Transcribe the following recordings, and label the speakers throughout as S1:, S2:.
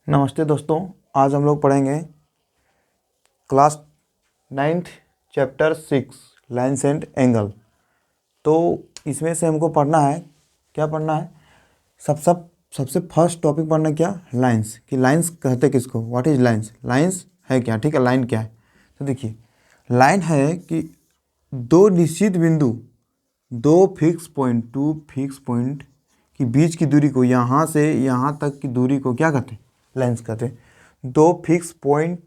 S1: नमस्ते दोस्तों, आज हम लोग पढ़ेंगे class 9th chapter 6 lines and angle. तो इसमें से हमको पढ़ना है, क्या पढ़ना है? सबसे फर्स्ट टॉपिक पढ़ना है क्या? लाइन्स। कि लाइन्स कहते किसको, व्हाट इज लाइन्स, लाइन्स है क्या, ठीक है। लाइन क्या है? तो देखिए, लाइन है कि दो निश्चित बिंदु, दो fix point, two fix point की बीच की दूरी को, यहाँ से यहाँ तक की दूरी को क्या कहते हैं? लाइन्स कहते हैं। दो फिक्स पॉइंट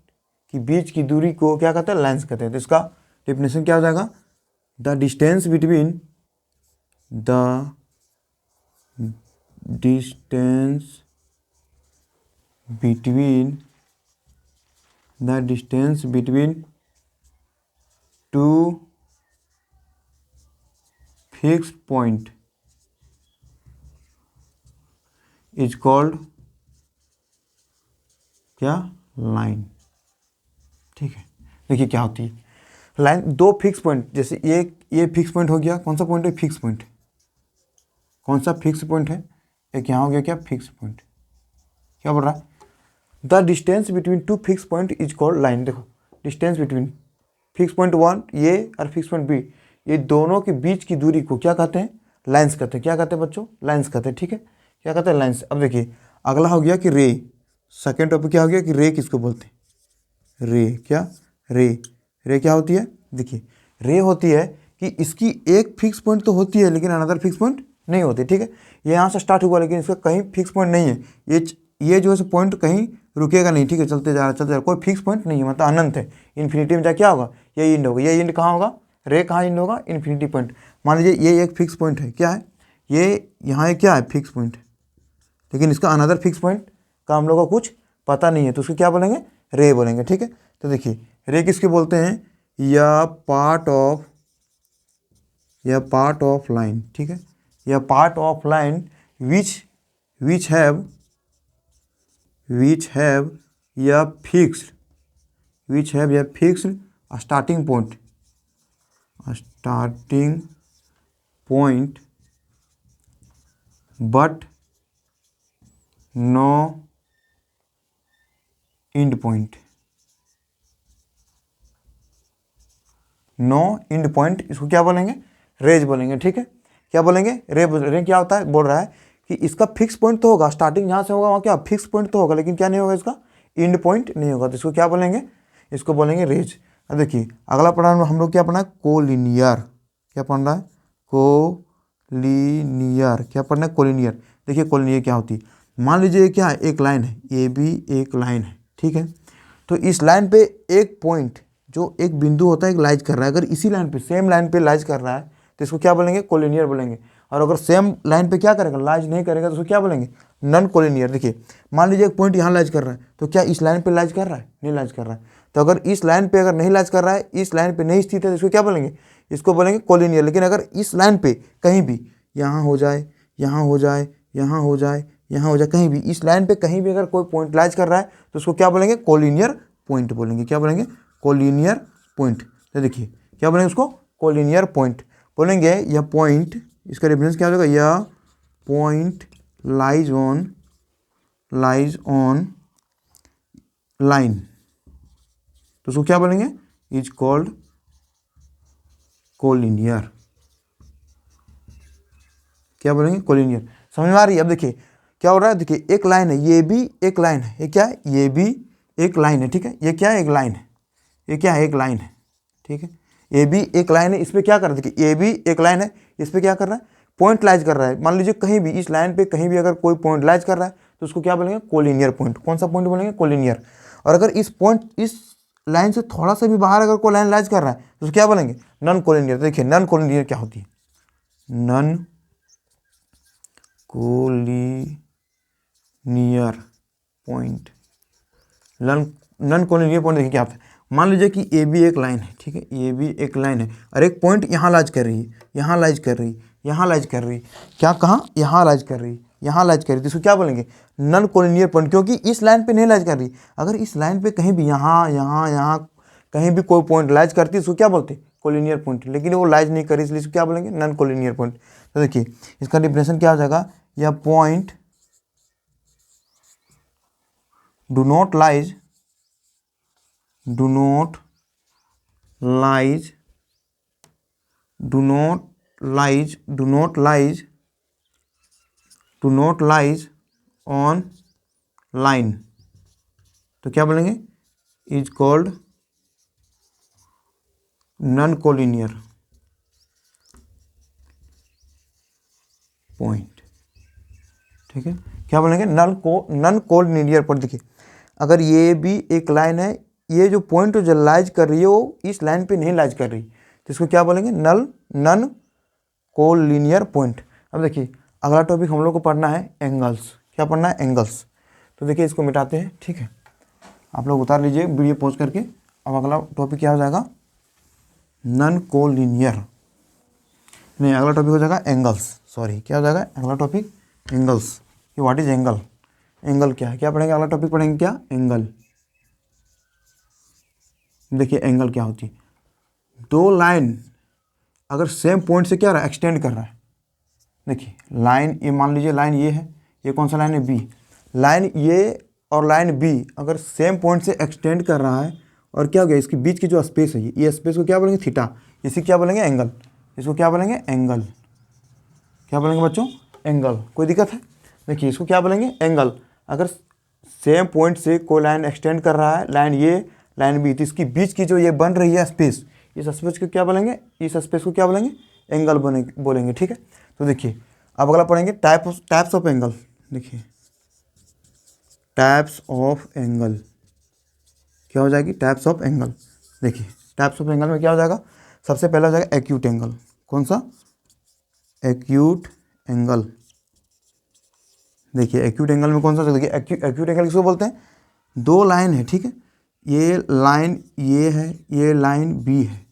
S1: की बीच की दूरी को क्या कहते हैं? लाइन्स कहते हैं। तो इसका डेफिनेशन क्या हो जाएगा? The distance between two fix point is called क्या? लाइन। ठीक है, देखिए क्या होती है लाइन। दो फिक्स पॉइंट, जैसे ये फिक्स पॉइंट हो गया। कौन सा पॉइंट है? Fix point. कौन सा फिक्स पॉइंट है? एक यहाँ हो गया क्या? Fix point. क्या बोल रहा है? The distance between two fix point is called line. देखो, distance between fix point one ये और फिक्स पॉइंट बी, ये दोनों के बीच की दूरी को क्या कहते हैं? लाइन्स कहते हैं। क्या कहते हैं बच्चों? लाइन्स कहते हैं। ठीक है, क्या कहते हैं? लाइन्स। अब देखिए, अगला हो गया कि रे। सेकेंड टॉपिक क्या हो गया कि रे किसको बोलते हैं? रे। क्या? रे। रे क्या होती है? देखिए, रे होती है कि इसकी एक फिक्स पॉइंट तो होती है लेकिन अनदर फिक्स पॉइंट नहीं होती। ठीक है, ये यहाँ से स्टार्ट हुआ लेकिन इसका कहीं फिक्स पॉइंट नहीं है। ये जो है पॉइंट कहीं रुकेगा नहीं। ठीक है, चलते जा रहा, कोई फिक्स पॉइंट नहीं है, मतलब अनंत है। इन्फिनिटी में जा क्या होगा? ये इंड होगा। ये इंड कहाँ होगा? रे कहाँ इंड होगा? Infinity point. मान लीजिए ये एक फिक्स पॉइंट है। क्या है ये? यहाँ एक क्या है? Fix point. लेकिन इसका अनदर फिक्स पॉइंट का हम लोग को कुछ पता नहीं है, तो उसको क्या बोलेंगे? रे बोलेंगे। ठीक है, तो देखिए, रे किसके बोलते हैं? या पार्ट ऑफ लाइन। ठीक है, या part of line which have या fixed starting point but no end point. No end point, इसको क्या बोलेंगे? रेज बोलेंगे। ठीक है, क्या बोलेंगे? रे क्या होता है? बोल रहा है कि इसका फिक्स पॉइंट तो होगा, स्टार्टिंग जहाँ से होगा वहाँ क्या फिक्स पॉइंट तो होगा, लेकिन क्या नहीं होगा? इसका एंड पॉइंट नहीं होगा। तो इसको क्या बोलेंगे? इसको बोलेंगे रेज। अब देखिए, अगला पढ़ा हम लोग क्या पढ़ना है? कोलिनियर। क्या पढ़ना है? कोलिनियर। क्या पढ़ना है? कोलिनियर। देखिए, कोलिनियर क्या होती है? मान लीजिए क्या है? एक लाइन है, ये भी एक लाइन है। ठीक है, तो इस लाइन पे एक पॉइंट जो एक बिंदु होता है, एक लाइज कर रहा है। अगर इसी लाइन पे, सेम लाइन पे लाइज कर रहा है तो इसको क्या बोलेंगे? कोलिनियर बोलेंगे। और अगर सेम लाइन पे क्या करेगा? लाइज नहीं करेगा, तो उसको क्या बोलेंगे? Non collinear. देखिए, मान लीजिए एक पॉइंट यहाँ लाइज कर रहा है, तो क्या इस लाइन पे लाइज कर रहा है? नहीं लाइज कर रहा है। तो अगर इस लाइन पे अगर नहीं लाइज कर रहा है, इस लाइन पे नहीं स्थित है, तो इसको क्या बोलेंगे? इसको बोलेंगे कोलिनियर। लेकिन अगर इस लाइन पे कहीं भी, यहाँ हो जाए, यहाँ हो जाए, यहाँ हो जाए, यहाँ हो जाए, कहीं भी इस लाइन पे कहीं भी अगर कोई पॉइंट लाइज कर रहा है, तो उसको क्या बोलेंगे? कोलिनियर पॉइंट बोलेंगे। क्या बोलेंगे? Collinear point. तो देखिए, क्या बोलेंगे उसको? कोलिनियर पॉइंट बोलेंगे। यह पॉइंट, इसका रेफरेंस क्या हो जाएगा? यह पॉइंट लाइज ऑन लाइन, तो उसको क्या बोलेंगे? Is called collinear. क्या बोलेंगे? कोलिनियर। समझ में आ रही है? अब देखिए क्या हो रहा है। देखिए, एक लाइन है, ये भी एक लाइन है, ये क्या है? ये भी एक लाइन है। ठीक है, ये क्या है? एक लाइन है। ये क्या है? एक लाइन है। ठीक है, ये भी एक लाइन है। इस पर क्या कर रहा है? देखिए, ये भी एक लाइन है, इस पर क्या कर रहा है? पॉइंट लाइज कर रहा है। मान लीजिए कहीं भी इस लाइन पे कहीं भी अगर कोई पॉइंट लाइज कर रहा है, तो उसको क्या बोलेंगे? Collinear point. कौन सा पॉइंट बोलेंगे? कोलिनियर। और अगर इस पॉइंट, इस लाइन से थोड़ा सा भी बाहर अगर कोई लाइन लाइज कर रहा है, तो उसको क्या बोलेंगे? Non collinear. देखिए, नॉन कोलिनियर क्या होती है? Non collinear point. Non collinear point देखिए क्या होता है। मान लीजिए कि ए भी एक लाइन है। ठीक है, ये भी एक लाइन है और एक पॉइंट यहाँ लाइज कर रही है, यहाँ लाइज कर रही है, यहाँ लाइज कर रही है। क्या? कहाँ? यहाँ लाइज कर रही है, यहाँ लाइज कर रही है। तो इसको क्या बोलेंगे? नॉन कोलिनियर पॉइंट, क्योंकि इस लाइन पे नहीं लाइज कर रही। अगर इस लाइन पे कहीं भी यहाँ यहाँ यहाँ कहीं भी कोई पॉइंट लाइज करती है, उसको क्या बोलते हैं? Collinear point. लेकिन वो लाइज नहीं करी, इसलिए इसको क्या बोलेंगे? Non collinear point. तो देखिए, इसका डिफिनेशन क्या हो जाएगा? या point do not lies, do not lies, do not lies, do not lies, do not lies on line, तो क्या बोलेंगे, is called non collinear point. ठीक है, क्या बोलेंगे, नॉन कोलिनियर पॉइंट। देखिए अगर ये भी एक लाइन है, ये जो पॉइंट जो लाइज कर रही है वो इस लाइन पे नहीं लाइज कर रही, तो इसको क्या बोलेंगे, नॉन कोलिनियर पॉइंट। अब देखिए अगला टॉपिक हम लोग को पढ़ना है एंगल्स। क्या पढ़ना है, एंगल्स। तो देखिए इसको मिटाते हैं। ठीक है, आप लोग उतार लीजिए वीडियो पॉज करके। अब अगला टॉपिक क्या हो जाएगा, नॉन कोलिनियर, नहीं अगला टॉपिक हो जाएगा एंगल्स। सॉरी, क्या हो जाएगा अगला टॉपिक, एंगल्स। कि व्हाट इज एंगल, एंगल क्या है, क्या पढ़ेंगे, अगला टॉपिक पढ़ेंगे क्या, एंगल। देखिए एंगल क्या होती है, दो लाइन अगर सेम पॉइंट से क्या रहा है, एक्सटेंड कर रहा है। देखिए लाइन, ये मान लीजिए लाइन ये है, ये कौन सा लाइन है, बी। लाइन ये और लाइन बी अगर सेम पॉइंट से एक्सटेंड कर रहा है, और क्या हो गया, इसके बीच की जो स्पेस है, ये स्पेस को क्या बोलेंगे, थीटा। इसी क्या बोलेंगे, एंगल। इसको क्या बोलेंगे, एंगल। क्या बोलेंगे बच्चों, एंगल। कोई दिक्कत है, देखिए इसको क्या बोलेंगे, एंगल। अगर सेम पॉइंट से कोई लाइन एक्सटेंड कर रहा है, लाइन ये लाइन बी, तो इसकी बीच की जो ये बन रही है स्पेस, इस स्पेस को क्या बोलेंगे, इस स्पेस को क्या बोलेंगे, एंगल बोलेंगे। ठीक है, तो देखिए अब अगला पढ़ेंगे टाइप्स ऑफ एंगल। देखिए टाइप्स ऑफ एंगल क्या हो जाएगी, टाइप्स ऑफ एंगल। देखिए टाइप्स ऑफ एंगल में क्या हो जाएगा, सबसे पहला हो जाएगा एक्यूट एंगल। कौन सा, एक्यूट एंगल। देखिए एक्यूट एंगल में कौन सा, देखिए एक्यूट एंगल किसको बोलते हैं, दो लाइन है। ठीक है, ये लाइन ये है, ये लाइन बी है,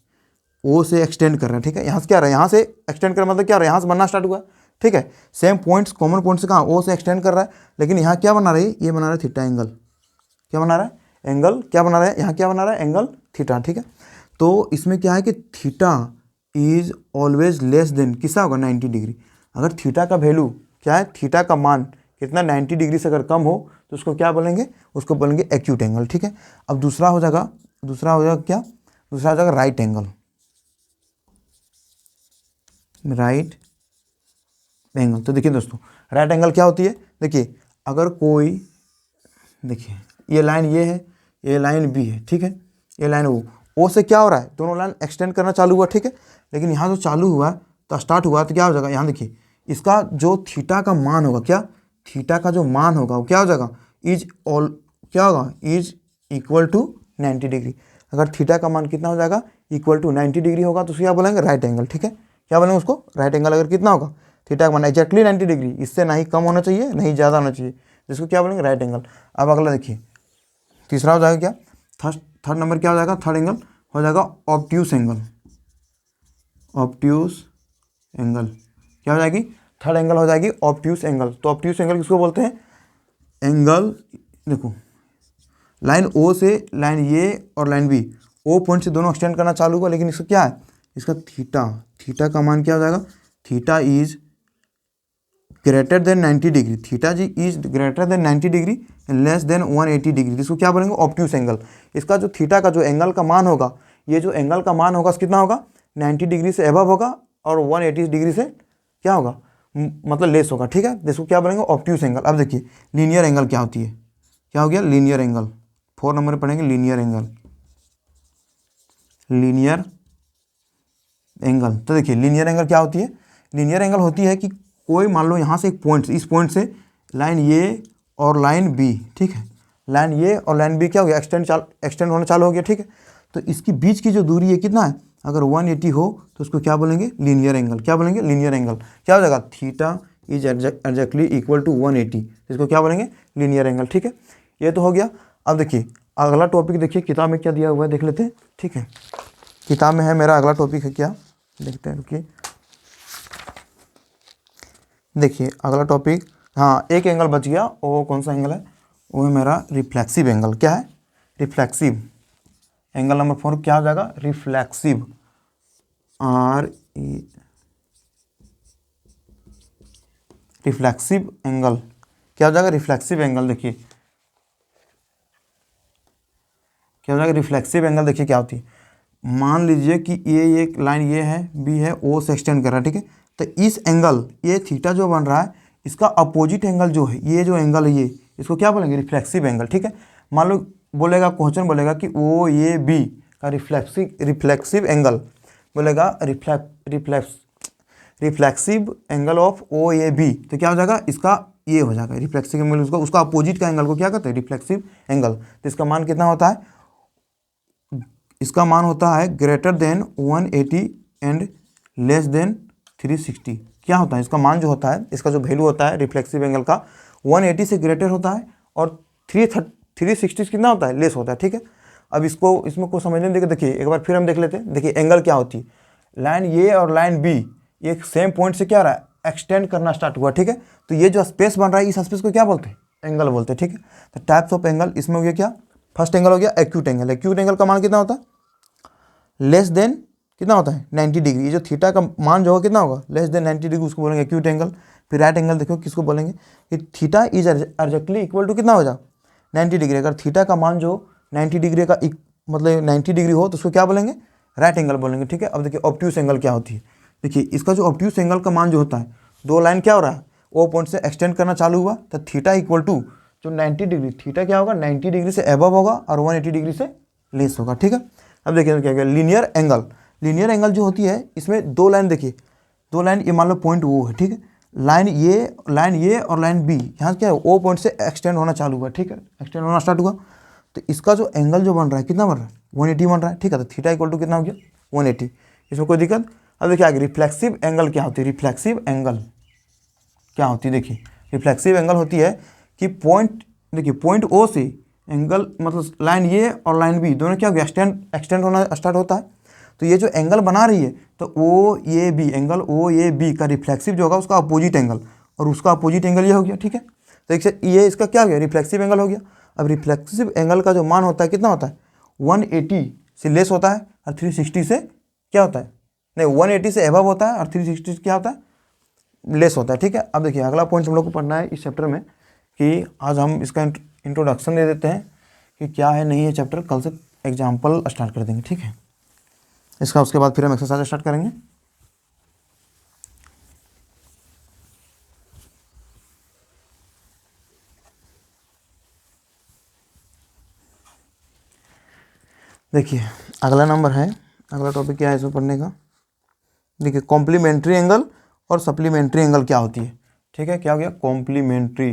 S1: ओ से एक्सटेंड कर रहा है। ठीक है, यहाँ से क्या रहा है, यहाँ से एक्सटेंड कर रहा है, मतलब क्या रहा है, यहाँ से बनना स्टार्ट हुआ। ठीक है, सेम पॉइंट्स, कॉमन पॉइंट से कहाँ, ओ से एक्सटेंड कर रहा है, लेकिन यहाँ क्या बना रहा है, ये बना रहा है थीटा एंगल। क्या बना रहा है, एंगल। क्या बना रहा है, यहाँ क्या बना रहा है, एंगल थीटा। ठीक है, तो इसमें क्या है कि theta is always less than किसका होगा, 90 डिग्री। अगर थीटा का वैल्यू क्या है, थीटा का मान कितना, 90 डिग्री से अगर कम हो तो उसको क्या बोलेंगे, उसको बोलेंगे एक्यूट एंगल। ठीक है, अब दूसरा हो जाएगा क्या, दूसरा हो जाएगा राइट एंगल। राइट एंगल, तो देखिए दोस्तों राइट एंगल क्या होती है, देखिए अगर कोई, देखिए ये लाइन ये है, ये लाइन बी है। ठीक है, ये लाइन ओ से क्या हो रहा है, दोनों लाइन एक्सटेंड करना चालू हुआ। ठीक है, लेकिन यहाँ जो चालू हुआ तो स्टार्ट हुआ तो क्या हो जाएगा, यहाँ देखिए इसका जो थीटा का मान होगा, क्या थीटा का जो मान होगा वो क्या हो जाएगा, इज ऑल क्या होगा, इज इक्वल टू 90 डिग्री। अगर थीटा का मान कितना हो जाएगा, इक्वल टू 90 डिग्री होगा, तो उसको क्या बोलेंगे, राइट एंगल। ठीक है, क्या बोलेंगे उसको, राइट एंगल। अगर कितना होगा, थीटा का मान एक्जैक्टली 90 डिग्री, इससे ना ही कम होना चाहिए ना ही ज़्यादा होना चाहिए, जिसको क्या बोलेंगे, राइट एंगल। अब अगला देखिए तीसरा हो जाएगा क्या, थर्ड नंबर क्या हो जाएगा, थर्ड एंगल हो जाएगा ऑब्ट्यूस एंगल। ऑब्ट्यूस एंगल क्या हो जाएगी, थर्ड एंगल हो जाएगी ऑब्ट्यूस एंगल। तो ऑब्ट्यूस एंगल किसको बोलते हैं, एंगल। देखो लाइन ओ से लाइन ये और लाइन बी, ओ पॉइंट से दोनों एक्सटेंड करना चालू हुआ, लेकिन इसका क्या है, इसका थीटा का मान क्या हो जाएगा, theta is greater than 90 degree, theta जी is greater than 90 degree and less than 180 degree, जिसको क्या बोलेंगे, ऑब्ट्यूस एंगल। इसका जो थीटा का जो एंगल का मान होगा, ये जो एंगल का मान होगा कितना होगा, 90 डिग्री से एबव होगा और 180 डिग्री से क्या होगा, मतलब लेस होगा। ठीक है, जिसको क्या बोलेंगे, ऑब्ट्यूस एंगल। अब देखिए लीनियर एंगल क्या होती है, क्या हो गया, लीनियर एंगल। 4 नंबर पढ़ेंगे लीनियर एंगल। लीनियर एंगल, तो देखिए लीनियर एंगल क्या होती है, लीनियर एंगल होती है कि कोई मान लो यहाँ से एक पॉइंट, इस पॉइंट से लाइन ए और लाइन बी, ठीक है, लाइन ए और लाइन बी क्या हो गया, एक्सटेंड होना चालू हो गया। ठीक है, तो इसकी बीच की जो दूरी है कितना है, अगर 180 हो तो उसको क्या बोलेंगे, लीनियर एंगल। क्या बोलेंगे, लीनियर एंगल। क्या हो जाएगा, theta is exactly equal to 180, इसको क्या बोलेंगे, लीनियर एंगल। ठीक है, ये तो हो गया। अब देखिए अगला टॉपिक, देखिए किताब में क्या दिया हुआ है देख लेते हैं। ठीक है, किताब में है मेरा अगला टॉपिक है क्या, देखते हैं रुकिए। देखिए अगला टॉपिक, हाँ एक एंगल बच गया, वो कौन सा एंगल है, वो है मेरा रिफ्लेक्सिव एंगल। क्या है, रिफ्लेक्सिव एंगल नंबर 4 क्या हो जाएगा, reflexive, R E, reflexive angle क्या हो जाएगा, रिफ्लेक्सिव एंगल। देखिए क्या हो जाएगा रिफ्लेक्सिव एंगल। देखिए क्या होती है, मान लीजिए कि ये एक लाइन ये है, बी है, ओ से एक्सटेंड कर रहा है, ठीक है। तो इस एंगल ये थीटा जो बन रहा है, इसका अपोजिट एंगल जो है, ये जो एंगल है ये, इसको क्या बोलेंगे रिफ्लेक्सिव एंगल, ठीक है। मान लो बोलेगा क्वेश्चन बोलेगा कि ओ ए बी का रिफ्लेक्सिव एंगल बोलेगा reflexive angle of O A B, तो क्या हो जाएगा इसका ये हो जाएगा रिफ्लेक्सिव एंगल, उसका अपोजिट का एंगल को क्या कहते हैं रिफ्लेक्सिव एंगल। तो इसका मान कितना होता है, इसका मान होता है greater than 180 and less then 360। क्या होता है इसका मान जो होता है, इसका जो वैल्यू होता है रिफ्लेक्सिव एंगल का 180 से ग्रेटर होता है और 360 कितना होता है लेस होता है, ठीक है। अब इसमें को समझने देंगे, देखिए एक बार फिर हम देख लेते हैं। देखिए एंगल क्या होती है, लाइन ए और लाइन बी एक सेम पॉइंट से क्या रहा है एक्सटेंड करना स्टार्ट हुआ, ठीक है। तो ये जो स्पेस बन रहा है इस स्पेस को क्या बोलते हैं एंगल बोलते हैं, ठीक है। तो टाइप्स ऑफ एंगल इसमें हो गया क्या, फर्स्ट एंगल हो गया एक्यूट एंगल। एक्यूट एंगल का मान कितना होता है लेस देन कितना होता है 90 डिग्री। ये जो थीटा का मान जो होगा कितना होगा लेस देन 90 डिग्री, उसको बोलेंगे एक्यूट एंगल। फिर राइट एंगल देखो किसको बोलेंगे कि theta is exactly equal to कितना हो जाए 90 डिग्री। अगर थीटा का मान जो 90 डिग्री का मतलब 90 डिग्री हो तो उसको क्या बोलेंगे राइट एंगल बोलेंगे, ठीक है। अब देखिए ऑब्ट्यूस एंगल क्या होती है। देखिए इसका जो ऑब्ट्यूस एंगल का मान जो होता है, दो लाइन क्या हो रहा है ओ पॉइंट से एक्सटेंड करना चालू हुआ, तो थीटा इक्वल टू जो 90 डिग्री, थीटा क्या होगा 90 डिग्री से एबव होगा और 180 डिग्री से लेस होगा, ठीक है। अब देखिए क्या क्या लीनियर एंगल। लीनियर एंगल जो होती है इसमें दो लाइन, देखिए दो लाइन, ये मान लो पॉइंट वो है, ठीक है। लाइन ये और लाइन बी यहाँ क्या है ओ पॉइंट से एक्सटेंड होना चालू हुआ, ठीक है, एक्सटेंड होना स्टार्ट हुआ। तो इसका जो एंगल जो बन रहा है कितना बन रहा है 180 बन रहा है, ठीक है। तो थीटा इक्वल टू कितना हो गया 180, इसमें कोई दिक्कत। अब देखिए आगे रिफ्लेक्सिव एंगल क्या होती है। रिफ्लेक्सिव एंगल क्या होती है, देखिए रिफ्लेक्सिव एंगल होती है कि पॉइंट, देखिए पॉइंट ओ से एंगल मतलब लाइन ए और लाइन बी दोनों क्या हो गया एक्सटेंड होना स्टार्ट होता है। तो ये जो एंगल बना रही है तो O A B, angle O A B का रिफ्लेक्सिव जो होगा उसका अपोजिट एंगल, और उसका अपोजिट एंगल ये हो गया, ठीक है। तो एक ये इसका क्या हो गया रिफ्लेक्सिव एंगल हो गया। अब रिफ्लेक्सिव एंगल का जो मान होता है कितना होता है 180 से लेस होता है और 360 से क्या होता है, नहीं 180 से एबव होता है और 360 से क्या होता है लेस होता है, ठीक है। अब देखिए अगला पॉइंट हम लोग को पढ़ना है इस चैप्टर में कि आज हम इसका इंट्रोडक्शन दे देते हैं कि क्या है नहीं है चैप्टर, कल से एग्जाम्पल स्टार्ट कर देंगे, ठीक है। इसका उसके बाद फिर हम एक्सरसाइज स्टार्ट करेंगे। देखिए अगला नंबर है, अगला टॉपिक क्या है इसमें पढ़ने का। देखिए कॉम्प्लीमेंट्री एंगल और सप्लीमेंट्री एंगल क्या होती है, ठीक है। क्या हो गया कॉम्प्लीमेंट्री